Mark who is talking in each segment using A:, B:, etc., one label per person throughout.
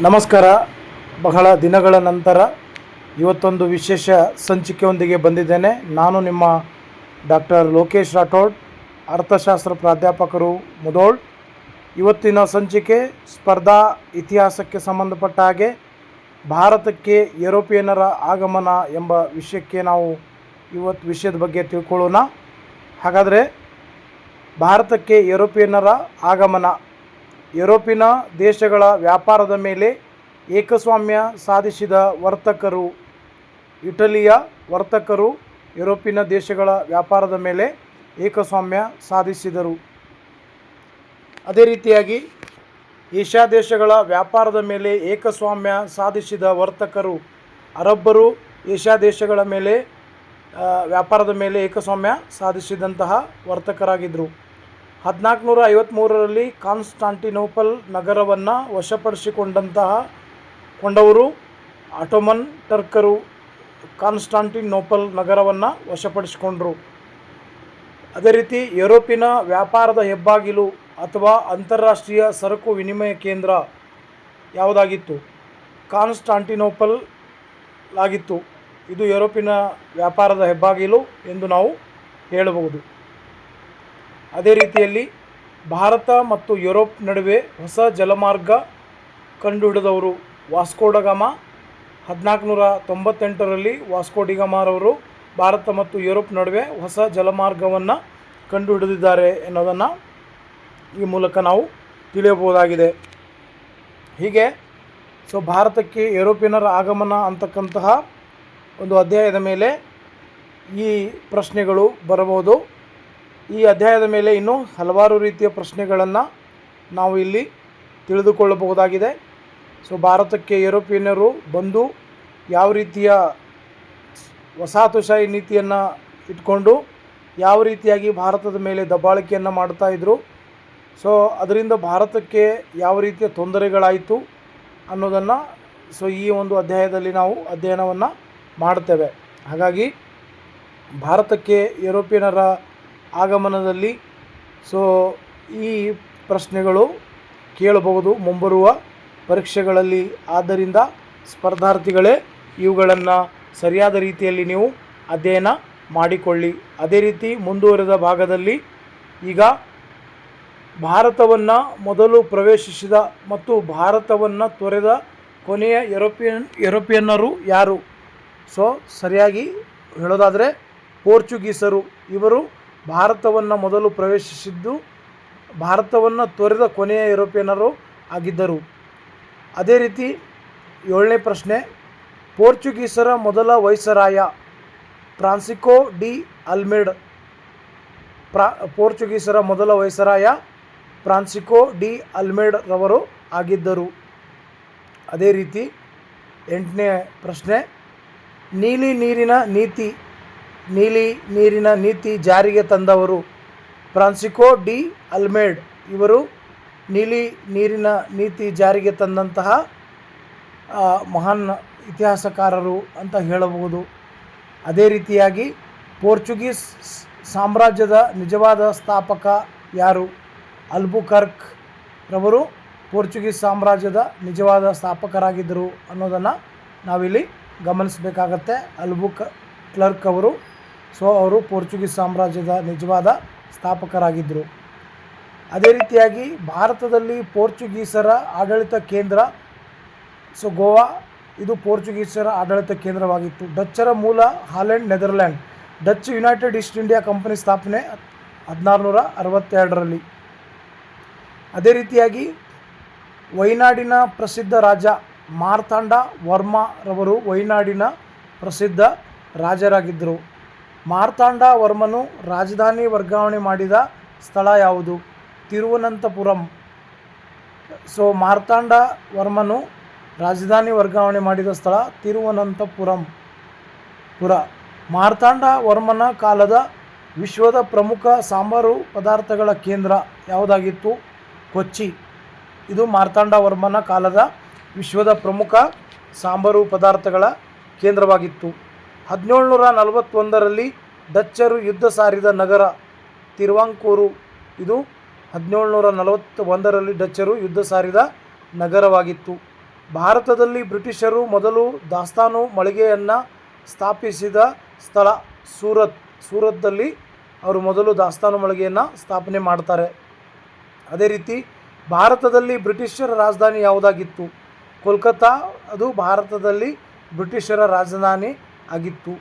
A: ನಮಸ್ಕಾರ. ಬಹಳ ದಿನಗಳ ನಂತರ ಇವತ್ತೊಂದು ವಿಶೇಷ ಸಂಚಿಕೆಯೊಂದಿಗೆ ಬಂದಿದ್ದೇನೆ. ನಾನು ನಿಮ್ಮ ಡಾಕ್ಟರ್ ಲೋಕೇಶ್ ರಾಠೋಡ್, ಅರ್ಥಶಾಸ್ತ್ರ ಪ್ರಾಧ್ಯಾಪಕರು, ಮುಧೋಳ್. ಇವತ್ತಿನ ಸಂಚಿಕೆ ಸ್ಪರ್ಧಾ ಇತಿಹಾಸಕ್ಕೆ ಸಂಬಂಧಪಟ್ಟ ಹಾಗೆ ಭಾರತಕ್ಕೆ ಯುರೋಪಿಯನ್ನರ ಆಗಮನ ಎಂಬ ವಿಷಯಕ್ಕೆ ನಾವು ಇವತ್ತು ವಿಷಯದ ಬಗ್ಗೆ ತಿಳ್ಕೊಳ್ಳೋಣ. ಹಾಗಾದರೆ ಭಾರತಕ್ಕೆ ಯುರೋಪಿಯನ್ನರ ಆಗಮನ. ಯುರೋಪಿನ ದೇಶಗಳ ವ್ಯಾಪಾರದ ಮೇಲೆ ಏಕಸ್ವಾಮ್ಯ ಸಾಧಿಸಿದ ವರ್ತಕರು. ಇಟಲಿಯ ವರ್ತಕರು ಯುರೋಪಿನ ದೇಶಗಳ ವ್ಯಾಪಾರದ ಮೇಲೆ ಏಕಸ್ವಾಮ್ಯ ಸಾಧಿಸಿದರು. ಅದೇ ರೀತಿಯಾಗಿ ಏಷ್ಯಾ ದೇಶಗಳ ವ್ಯಾಪಾರದ ಮೇಲೆ ಏಕಸ್ವಾಮ್ಯ ಸಾಧಿಸಿದ ವರ್ತಕರು ಅರಬ್ಬರು ಏಷ್ಯಾ ದೇಶಗಳ ಮೇಲೆ ವ್ಯಾಪಾರದ ಮೇಲೆ ಏಕಸ್ವಾಮ್ಯ ಸಾಧಿಸಿದಂತಹ ವರ್ತಕರಾಗಿದ್ದರು. 1453ರಲ್ಲಿ ಕಾನ್ಸ್ಟಾಂಟಿನೋಪಲ್ ನಗರವನ್ನು ಕೊಂಡವರು ಆಟೋಮನ್ ಟರ್ಕರು ಕಾನ್ಸ್ಟಾಂಟಿನೋಪಲ್ ನಗರವನ್ನು ವಶಪಡಿಸಿಕೊಂಡರು. ಅದೇ ರೀತಿ ಯುರೋಪಿನ ವ್ಯಾಪಾರದ ಹೆಬ್ಬಾಗಿಲು ಅಥವಾ ಅಂತಾರಾಷ್ಟ್ರೀಯ ಸರಕು ವಿನಿಮಯ ಕೇಂದ್ರ ಯಾವುದಾಗಿತ್ತು? ಕಾನ್ಸ್ಟಾಂಟಿನೋಪಲ್ ಆಗಿತ್ತು. ಇದು ಯುರೋಪಿನ ವ್ಯಾಪಾರದ ಹೆಬ್ಬಾಗಿಲು ಎಂದು ನಾವು ಹೇಳಬಹುದು. ಅದೇ ರೀತಿಯಲ್ಲಿ ಭಾರತ ಮತ್ತು ಯುರೋಪ್ ನಡುವೆ ಹೊಸ ಜಲಮಾರ್ಗ ಕಂಡುಹಿಡಿದವರು ವಾಸ್ಕೋ ಡ ಗಾಮ. 1498ರಲ್ಲಿ ವಾಸ್ಕೋ ಡಿ ಗಾಮರವರು ಭಾರತ ಮತ್ತು ಯುರೋಪ್ ನಡುವೆ ಹೊಸ ಜಲಮಾರ್ಗವನ್ನು ಕಂಡುಹಿಡಿದಿದ್ದಾರೆ ಎನ್ನುವುದನ್ನು ಈ ಮೂಲಕ ನಾವು ತಿಳಿಯಬಹುದಾಗಿದೆ. ಹೀಗೆ ಭಾರತಕ್ಕೆ ಯುರೋಪಿಯನ್ನರ ಆಗಮನ ಅಂತಕ್ಕಂತಹ ಒಂದು ಅಧ್ಯಾಯದ ಮೇಲೆ ಈ ಪ್ರಶ್ನೆಗಳು ಬರಬಹುದು. ಈ ಅಧ್ಯಾಯದ ಮೇಲೆ ಇನ್ನೂ ಹಲವಾರು ರೀತಿಯ ಪ್ರಶ್ನೆಗಳನ್ನು ನಾವು ಇಲ್ಲಿ ತಿಳಿದುಕೊಳ್ಳಬಹುದಾಗಿದೆ. ಭಾರತಕ್ಕೆ ಯುರೋಪಿಯನ್ನರು ಬಂದು ಯಾವ ರೀತಿಯ ವಸಾಹತುಶಾಹಿ ನೀತಿಯನ್ನು ಇಟ್ಕೊಂಡು ಯಾವ ರೀತಿಯಾಗಿ ಭಾರತದ ಮೇಲೆ ದಬ್ಬಾಳಿಕೆಯನ್ನು ಮಾಡ್ತಾಯಿದ್ರು, ಅದರಿಂದ ಭಾರತಕ್ಕೆ ಯಾವ ರೀತಿಯ ತೊಂದರೆಗಳಾಯಿತು ಅನ್ನೋದನ್ನು ಈ ಒಂದು ಅಧ್ಯಾಯದಲ್ಲಿ ನಾವು ಅಧ್ಯಯನವನ್ನು ಮಾಡ್ತೇವೆ. ಹಾಗಾಗಿ ಭಾರತಕ್ಕೆ ಯುರೋಪಿಯನ್ನರ ಆಗಮನದಲ್ಲಿ ಈ ಪ್ರಶ್ನೆಗಳು ಕೇಳಬಹುದು ಮುಂಬರುವ ಪರೀಕ್ಷೆಗಳಲ್ಲಿ. ಆದ್ದರಿಂದ ಸ್ಪರ್ಧಾರ್ಥಿಗಳೇ ಇವುಗಳನ್ನು ಸರಿಯಾದ ರೀತಿಯಲ್ಲಿ ನೀವು ಅಧ್ಯಯನ ಮಾಡಿಕೊಳ್ಳಿ. ಅದೇ ರೀತಿ ಮುಂದುವರೆದ ಭಾಗದಲ್ಲಿ ಈಗ ಭಾರತವನ್ನು ಮೊದಲು ಪ್ರವೇಶಿಸಿದ ಮತ್ತು ಭಾರತವನ್ನು ತೊರೆದ ಕೊನೆಯ ಯುರೋಪಿಯನ್ನರು ಯಾರು? ಸರಿಯಾಗಿ ಹೇಳೋದಾದರೆ ಪೋರ್ಚುಗೀಸರು. ಇವರು ಭಾರತವನ್ನು ಮೊದಲು ಪ್ರವೇಶಿಸಿದ್ದು, ಭಾರತವನ್ನು ತೊರೆದ ಕೊನೆಯ ಯುರೋಪಿಯನ್ನರು ಆಗಿದ್ದರು. ಅದೇ ರೀತಿ 7ನೇ ಪ್ರಶ್ನೆ, ಪೋರ್ಚುಗೀಸರ ಮೊದಲ ವೈಸರಾಯ ಫ್ರಾನ್ಸಿಸ್ಕೋ ಡಿ ಅಲ್ಮೆಡ. ಪೋರ್ಚುಗೀಸರ ಮೊದಲ ವೈಸರಾಯ ಫ್ರಾನ್ಸಿಸ್ಕೋ ಡಿ ಅಲ್ಮೆಡ ರವರು ಆಗಿದ್ದರು. ಅದೇ ರೀತಿ 8ನೇ ಪ್ರಶ್ನೆ, ನೀಲಿ ನೀರಿನ ನೀತಿ ಜಾರಿಗೆ ತಂದವರು ಫ್ರಾನ್ಸಿಸ್ಕೋ ಡಿ ಅಲ್ಮೆಡ. ಇವರು ನೀಲಿ ನೀರಿನ ನೀತಿ ಜಾರಿಗೆ ತಂದಂತಹ ಮಹಾನ್ ಇತಿಹಾಸಕಾರರು ಅಂತ ಹೇಳಬಹುದು. ಅದೇ ರೀತಿಯಾಗಿ ಪೋರ್ಚುಗೀಸ್ ಸಾಮ್ರಾಜ್ಯದ ನಿಜವಾದ ಸ್ಥಾಪಕ ಯಾರು? ಅಲ್ಬುಕರ್ಕ್ ರವರು ಪೋರ್ಚುಗೀಸ್ ಸಾಮ್ರಾಜ್ಯದ ನಿಜವಾದ ಸ್ಥಾಪಕರಾಗಿದ್ದರು ಅನ್ನೋದನ್ನು ನಾವಿಲ್ಲಿ ಗಮನಿಸಬೇಕಾಗತ್ತೆ. ಅಲ್ಬುಕರ್ಕ್ ಅವರು ಅವರು ಪೋರ್ಚುಗೀಸ್ ಸಾಮ್ರಾಜ್ಯದ ನಿಜವಾದ ಸ್ಥಾಪಕರಾಗಿದ್ದರು. ಅದೇ ರೀತಿಯಾಗಿ ಭಾರತದಲ್ಲಿ ಪೋರ್ಚುಗೀಸರ ಆಡಳಿತ ಕೇಂದ್ರ ಗೋವಾ. ಇದು ಪೋರ್ಚುಗೀಸರ ಆಡಳಿತ ಕೇಂದ್ರವಾಗಿತ್ತು. ಡಚ್ಚರ ಮೂಲ Holland, Netherland. Dutch United East India company ಸ್ಥಾಪನೆ 1662ರಲ್ಲಿ. ಅದೇ ರೀತಿಯಾಗಿ ವೈನಾಡಿನ ಪ್ರಸಿದ್ಧ ರಾಜ ಮಾರ್ತಾಂಡ ವರ್ಮ ರವರು ವೈನಾಡಿನ ಪ್ರಸಿದ್ಧ ರಾಜರಾಗಿದ್ದರು. ಮಾರ್ತಾಂಡ ವರ್ಮನು ರಾಜಧಾನಿ ವರ್ಗಾವಣೆ ಮಾಡಿದ ಸ್ಥಳ ಯಾವುದು? ತಿರುವನಂತಪುರಂ. ಮಾರ್ತಾಂಡ ವರ್ಮನು ರಾಜಧಾನಿ ವರ್ಗಾವಣೆ ಮಾಡಿದ ಸ್ಥಳ ತಿರುವನಂತಪುರ. ಮಾರ್ತಾಂಡ ವರ್ಮನ ಕಾಲದ ವಿಶ್ವದ ಪ್ರಮುಖ ಸಾಂಬಾರು ಪದಾರ್ಥಗಳ ಕೇಂದ್ರ ಯಾವುದಾಗಿತ್ತು? ಕೊಚ್ಚಿ. ಇದು ಮಾರ್ತಾಂಡ ವರ್ಮನ ಕಾಲದ ವಿಶ್ವದ ಪ್ರಮುಖ ಸಾಂಬಾರು ಪದಾರ್ಥಗಳ ಕೇಂದ್ರವಾಗಿತ್ತು. 1741ರಲ್ಲಿ ಡಚ್ಚರು ಯುದ್ಧ ಸಾರಿದ ನಗರ ತಿರುವಾಂಕೂರು. ಇದು 1741ರಲ್ಲಿ ಡಚ್ಚರು ಯುದ್ಧ ಸಾರಿದ ನಗರವಾಗಿತ್ತು. ಭಾರತದಲ್ಲಿ ಬ್ರಿಟಿಷರು ಮೊದಲು ದಾಸ್ತಾನು ಮಳಿಗೆಯನ್ನು ಸ್ಥಾಪಿಸಿದ ಸ್ಥಳ ಸೂರತ್ದಲ್ಲಿ ಅವರು ಮೊದಲು ದಾಸ್ತಾನು ಮಳಿಗೆಯನ್ನು ಸ್ಥಾಪನೆ ಮಾಡ್ತಾರೆ. ಅದೇ ರೀತಿ ಭಾರತದಲ್ಲಿ ಬ್ರಿಟಿಷರ ರಾಜಧಾನಿ ಯಾವುದಾಗಿತ್ತು? ಕೋಲ್ಕತ್ತಾ, ಅದು ಭಾರತದಲ್ಲಿ ಬ್ರಿಟಿಷರ ರಾಜಧಾನಿ ಆಗಿತ್ತು.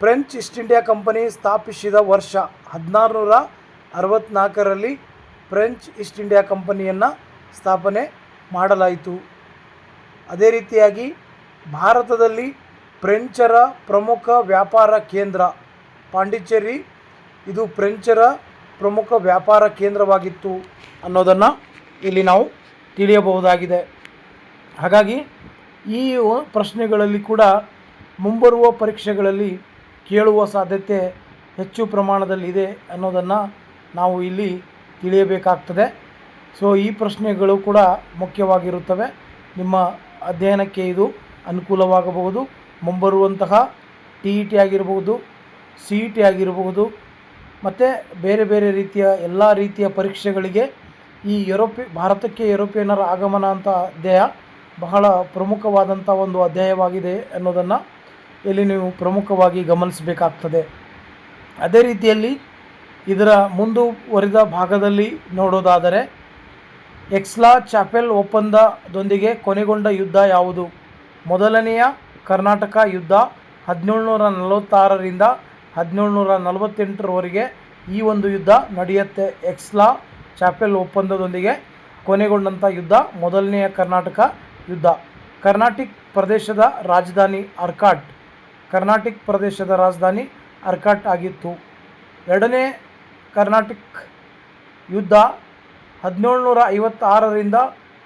A: ಫ್ರೆಂಚ್ ಈಸ್ಟ್ ಇಂಡಿಯಾ ಕಂಪನಿ ಸ್ಥಾಪಿಸಿದ ವರ್ಷ 1664ರಲ್ಲಿ ಫ್ರೆಂಚ್ ಈಸ್ಟ್ ಇಂಡಿಯಾ ಕಂಪನಿಯನ್ನು ಸ್ಥಾಪನೆ ಮಾಡಲಾಯಿತು. ಅದೇ ರೀತಿಯಾಗಿ ಭಾರತದಲ್ಲಿ ಫ್ರೆಂಚರ ಪ್ರಮುಖ ವ್ಯಾಪಾರ ಕೇಂದ್ರ ಪಾಂಡಿಚೇರಿ, ಇದು ಫ್ರೆಂಚರ ಪ್ರಮುಖ ವ್ಯಾಪಾರ ಕೇಂದ್ರವಾಗಿತ್ತು ಅನ್ನೋದನ್ನು ಇಲ್ಲಿ ನಾವು ತಿಳಿಯಬಹುದಾಗಿದೆ. ಹಾಗಾಗಿ ಈ ಪ್ರಶ್ನೆಗಳಲ್ಲಿ ಕೂಡ ಮುಂಬರುವ ಪರೀಕ್ಷೆಗಳಲ್ಲಿ ಕೇಳುವ ಸಾಧ್ಯತೆ ಹೆಚ್ಚು ಪ್ರಮಾಣದಲ್ಲಿ ಇದೆ ಅನ್ನೋದನ್ನು ನಾವು ಇಲ್ಲಿ ತಿಳಿಯಬೇಕಾಗ್ತದೆ. ಸೊ ಈ ಪ್ರಶ್ನೆಗಳು ಕೂಡ ಮುಖ್ಯವಾಗಿರುತ್ತವೆ. ನಿಮ್ಮ ಅಧ್ಯಯನಕ್ಕೆ ಇದು ಅನುಕೂಲವಾಗಬಹುದು. ಮುಂಬರುವಂತಹ TET ಆಗಿರಬಹುದು, CET ಆಗಿರಬಹುದು, ಮತ್ತು ಬೇರೆ ಬೇರೆ ರೀತಿಯ ಎಲ್ಲ ರೀತಿಯ ಪರೀಕ್ಷೆಗಳಿಗೆ ಈ ಭಾರತಕ್ಕೆ ಯುರೋಪಿಯನ್ನರ ಆಗಮನ ಅಂತ ಅಧ್ಯಾಯ ಬಹಳ ಪ್ರಮುಖವಾದಂಥ ಒಂದು ಅಧ್ಯಾಯವಾಗಿದೆ ಅನ್ನೋದನ್ನು ಇಲ್ಲಿ ನೀವು ಪ್ರಮುಖವಾಗಿ ಗಮನಿಸಬೇಕಾಗ್ತದೆ. ಅದೇ ರೀತಿಯಲ್ಲಿ ಇದರ ಮುಂದುವರಿದ ಭಾಗದಲ್ಲಿ ನೋಡೋದಾದರೆ ಎಕ್ಸ್ಲಾ ಚಾಪೆಲ್ ಒಪ್ಪಂದದೊಂದಿಗೆ ಕೊನೆಗೊಂಡ ಯುದ್ಧ ಯಾವುದು? ಮೊದಲನೆಯ ಕರ್ನಾಟಕ ಯುದ್ಧ 1746ರಿಂದ 1748ರವರೆಗೆ ಈ ಒಂದು ಯುದ್ಧ ನಡೆಯುತ್ತೆ. ಎಕ್ಸ್ಲಾ ಚಾಪೆಲ್ ಒಪ್ಪಂದದೊಂದಿಗೆ ಕೊನೆಗೊಂಡಂಥ ಯುದ್ಧ ಮೊದಲನೆಯ ಕರ್ನಾಟಕ ಯುದ್ಧ. ಕರ್ನಾಟಿಕ್ ಪ್ರದೇಶದ ರಾಜಧಾನಿ ಅರ್ಕಾಟ್ ಆಗಿತ್ತು. ಎರಡನೇ ಕರ್ನಾಟಿಕ್ ಯುದ್ಧ 1756ರಿಂದ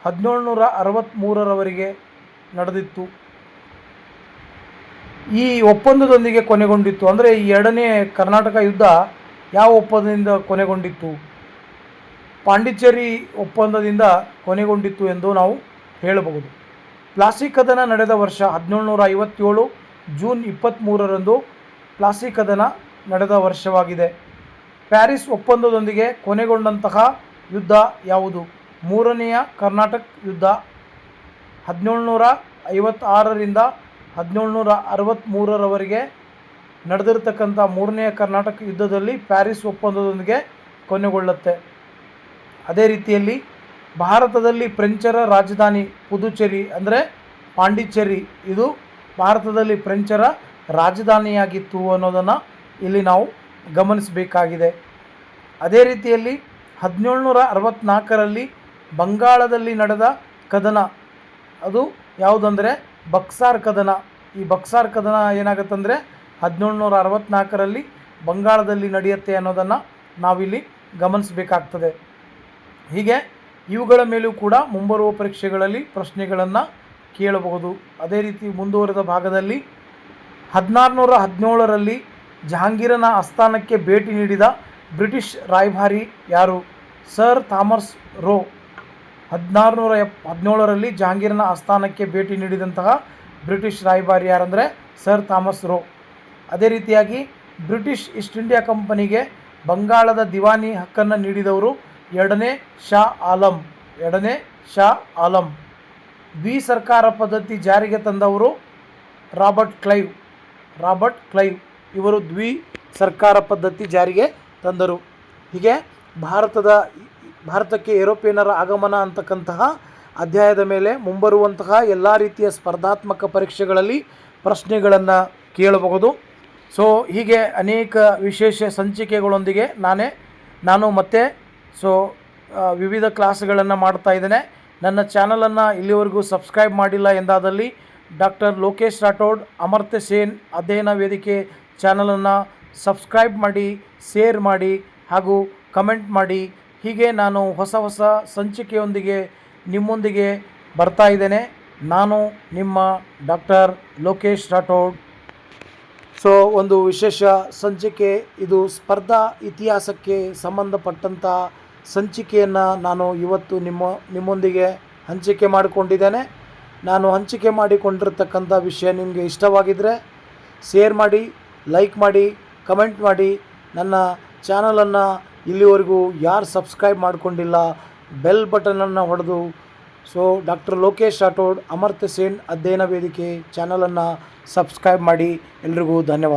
A: 1763ರವರೆಗೆ ನಡೆದಿತ್ತು. ಈ ಒಪ್ಪಂದದೊಂದಿಗೆ ಕೊನೆಗೊಂಡಿತ್ತು. ಅಂದರೆ ಈ ಎರಡನೇ ಕರ್ನಾಟಕ ಯುದ್ಧ ಯಾವ ಒಪ್ಪಂದದಿಂದ ಕೊನೆಗೊಂಡಿತ್ತು? ಪಾಂಡಿಚೇರಿ ಒಪ್ಪಂದದಿಂದ ಕೊನೆಗೊಂಡಿತ್ತು ಎಂದು ನಾವು ಹೇಳಬಹುದು. ಪ್ಲಾಸಿ ಕದನ ನಡೆದ ವರ್ಷ 1757 ಜೂನ್ 23ರಂದು ಪ್ಲಾಸಿ ಕದನ ನಡೆದ ವರ್ಷವಾಗಿದೆ. ಪ್ಯಾರಿಸ್ ಒಪ್ಪಂದದೊಂದಿಗೆ ಕೊನೆಗೊಂಡಂತಹ ಯುದ್ಧ ಯಾವುದು? ಮೂರನೆಯ ಕರ್ನಾಟಕ ಯುದ್ಧ 1756ರಿಂದ 1763ರವರೆಗೆ ನಡೆದಿರ್ತಕ್ಕಂಥ ಮೂರನೆಯ ಕರ್ನಾಟಕ ಯುದ್ಧದಲ್ಲಿ ಪ್ಯಾರಿಸ್ ಒಪ್ಪಂದದೊಂದಿಗೆ ಕೊನೆಗೊಳ್ಳುತ್ತೆ. ಅದೇ ರೀತಿಯಲ್ಲಿ ಭಾರತದಲ್ಲಿ ಫ್ರೆಂಚರ ರಾಜಧಾನಿ ಪುದುಚೇರಿ ಅಂದರೆ ಪಾಂಡಿಚೇರಿ, ಇದು ಭಾರತದಲ್ಲಿ ಫ್ರೆಂಚರ ರಾಜಧಾನಿಯಾಗಿತ್ತು ಅನ್ನೋದನ್ನು ಇಲ್ಲಿ ನಾವು ಗಮನಿಸಬೇಕಾಗಿದೆ. ಅದೇ ರೀತಿಯಲ್ಲಿ 1764ರಲ್ಲಿ ಬಂಗಾಳದಲ್ಲಿ ನಡೆದ ಕದನ ಅದು ಯಾವುದಂದರೆ ಬಕ್ಸಾರ್ ಕದನ. ಈ ಬಕ್ಸಾರ್ ಕದನ ಏನಾಗುತ್ತಂದರೆ 1764ರಲ್ಲಿ ಬಂಗಾಳದಲ್ಲಿ ನಡೆಯುತ್ತೆ ಅನ್ನೋದನ್ನು ನಾವಿಲ್ಲಿ ಗಮನಿಸಬೇಕಾಗ್ತದೆ. ಹೀಗೆ ಇವುಗಳ ಮೇಲೂ ಕೂಡ ಮುಂಬರುವ ಪರೀಕ್ಷೆಗಳಲ್ಲಿ ಪ್ರಶ್ನೆಗಳನ್ನು ಕೇಳಬಹುದು. ಅದೇ ರೀತಿ ಮುಂದುವರೆದ ಭಾಗದಲ್ಲಿ 1617ರಲ್ಲಿ ಜಹಾಂಗೀರನ ಆಸ್ಥಾನಕ್ಕೆ ಭೇಟಿ ನೀಡಿದ ಬ್ರಿಟಿಷ್ ರಾಯಭಾರಿ ಯಾರು? Sir Thomas Roe. 1617ರಲ್ಲಿ ಜಹಾಂಗೀರನ ಆಸ್ಥಾನಕ್ಕೆ ಭೇಟಿ ನೀಡಿದಂತಹ ಬ್ರಿಟಿಷ್ ರಾಯಭಾರಿ ಯಾರಂದರೆ ಸರ್ ಥಾಮಸ್ ರೋ. ಅದೇ ರೀತಿಯಾಗಿ ಬ್ರಿಟಿಷ್ ಈಸ್ಟ್ ಇಂಡಿಯಾ ಕಂಪನಿಗೆ ಬಂಗಾಳದ ದಿವಾನಿ ಹಕ್ಕನ್ನು ನೀಡಿದವರು ಎರಡನೇ ಶಾ ಆಲಂ. ಸರ್ಕಾರ ಪದ್ಧತಿ ಜಾರಿಗೆ ತಂದವರು ರಾಬರ್ಟ್ ಕ್ಲೈವ್. ಇವರು ಸರ್ಕಾರ ಪದ್ಧತಿ ಜಾರಿಗೆ ತಂದರು. ಹೀಗೆ ಭಾರತಕ್ಕೆ ಯುರೋಪಿಯನ್ನರ ಆಗಮನ ಅಂತಕ್ಕಂತಹ ಅಧ್ಯಾಯದ ಮೇಲೆ ಮುಂಬರುವಂತಹ ಎಲ್ಲ ರೀತಿಯ ಸ್ಪರ್ಧಾತ್ಮಕ ಪರೀಕ್ಷೆಗಳಲ್ಲಿ ಪ್ರಶ್ನೆಗಳನ್ನು ಕೇಳಬಹುದು. ಸೊ ಹೀಗೆ ಅನೇಕ ವಿಶೇಷ ಸಂಚಿಕೆಗಳೊಂದಿಗೆ ನಾನು ಮತ್ತೆ ವಿವಿಧ ಕ್ಲಾಸ್ಗಳನ್ನು ಮಾಡ್ತಾ ಇದ್ದೇನೆ. ನನ್ನ ಚಾನಲನ್ನು ಇಲ್ಲಿವರೆಗೂ ಸಬ್ಸ್ಕ್ರೈಬ್ ಮಾಡಿಲ್ಲ ಎಂದಾದಲ್ಲಿ ಡಾಕ್ಟರ್ ಲೋಕೇಶ್ ರಾಠೋಡ್ ಅಮರ್ತ್ಯ ಸೇನ್ ಅಧ್ಯಯನ ವೇದಿಕೆ ಚಾನಲನ್ನು ಸಬ್ಸ್ಕ್ರೈಬ್ ಮಾಡಿ, ಶೇರ್ ಮಾಡಿ ಹಾಗೂ ಕಮೆಂಟ್ ಮಾಡಿ. ಹೀಗೆ ನಾನು ಹೊಸ ಸಂಚಿಕೆಯೊಂದಿಗೆ ನಿಮ್ಮೊಂದಿಗೆ ಬರ್ತಾ ಇದ್ದೇನೆ. ನಾನು ನಿಮ್ಮ ಡಾಕ್ಟರ್ ಲೋಕೇಶ್ ರಾಠೋಡ್. ಸೊ ಒಂದು ವಿಶೇಷ ಸಂಚಿಕೆ ಇದು, ಸ್ಪರ್ಧಾ ಇತಿಹಾಸಕ್ಕೆ ಸಂಬಂಧಪಟ್ಟಂಥ ಸಂಚಿಕೆಯನ್ನು ನಾನು ಇವತ್ತು ನಿಮ್ಮೊಂದಿಗೆ ಹಂಚಿಕೆ ಮಾಡಿಕೊಂಡಿದ್ದೇನೆ. ನಾನು ಹಂಚಿಕೆ ಮಾಡಿಕೊಂಡಿರ್ತಕ್ಕಂಥ ವಿಷಯ ನಿಮಗೆ ಇಷ್ಟವಾಗಿದ್ದರೆ ಶೇರ್ ಮಾಡಿ, ಲೈಕ್ ಮಾಡಿ, ಕಮೆಂಟ್ ಮಾಡಿ. ನನ್ನ ಚಾನಲನ್ನು ಇಲ್ಲಿವರೆಗೂ ಯಾರು ಸಬ್ಸ್ಕ್ರೈಬ್ ಮಾಡಿಕೊಂಡಿಲ್ಲ ಬೆಲ್ ಬಟನನ್ನು ಹೊಡೆದು ಸೊ ಡಾಕ್ಟರ್ ಲೋಕೇಶ್ ರಾಠೋಡ್ ಅಮರ್ತ್ಯ ಸೇನ್ ಅಧ್ಯಯನ ವೇದಿಕೆ ಚಾನಲನ್ನು ಸಬ್ಸ್ಕ್ರೈಬ್ ಮಾಡಿ. ಎಲ್ರಿಗೂ ಧನ್ಯವಾದ.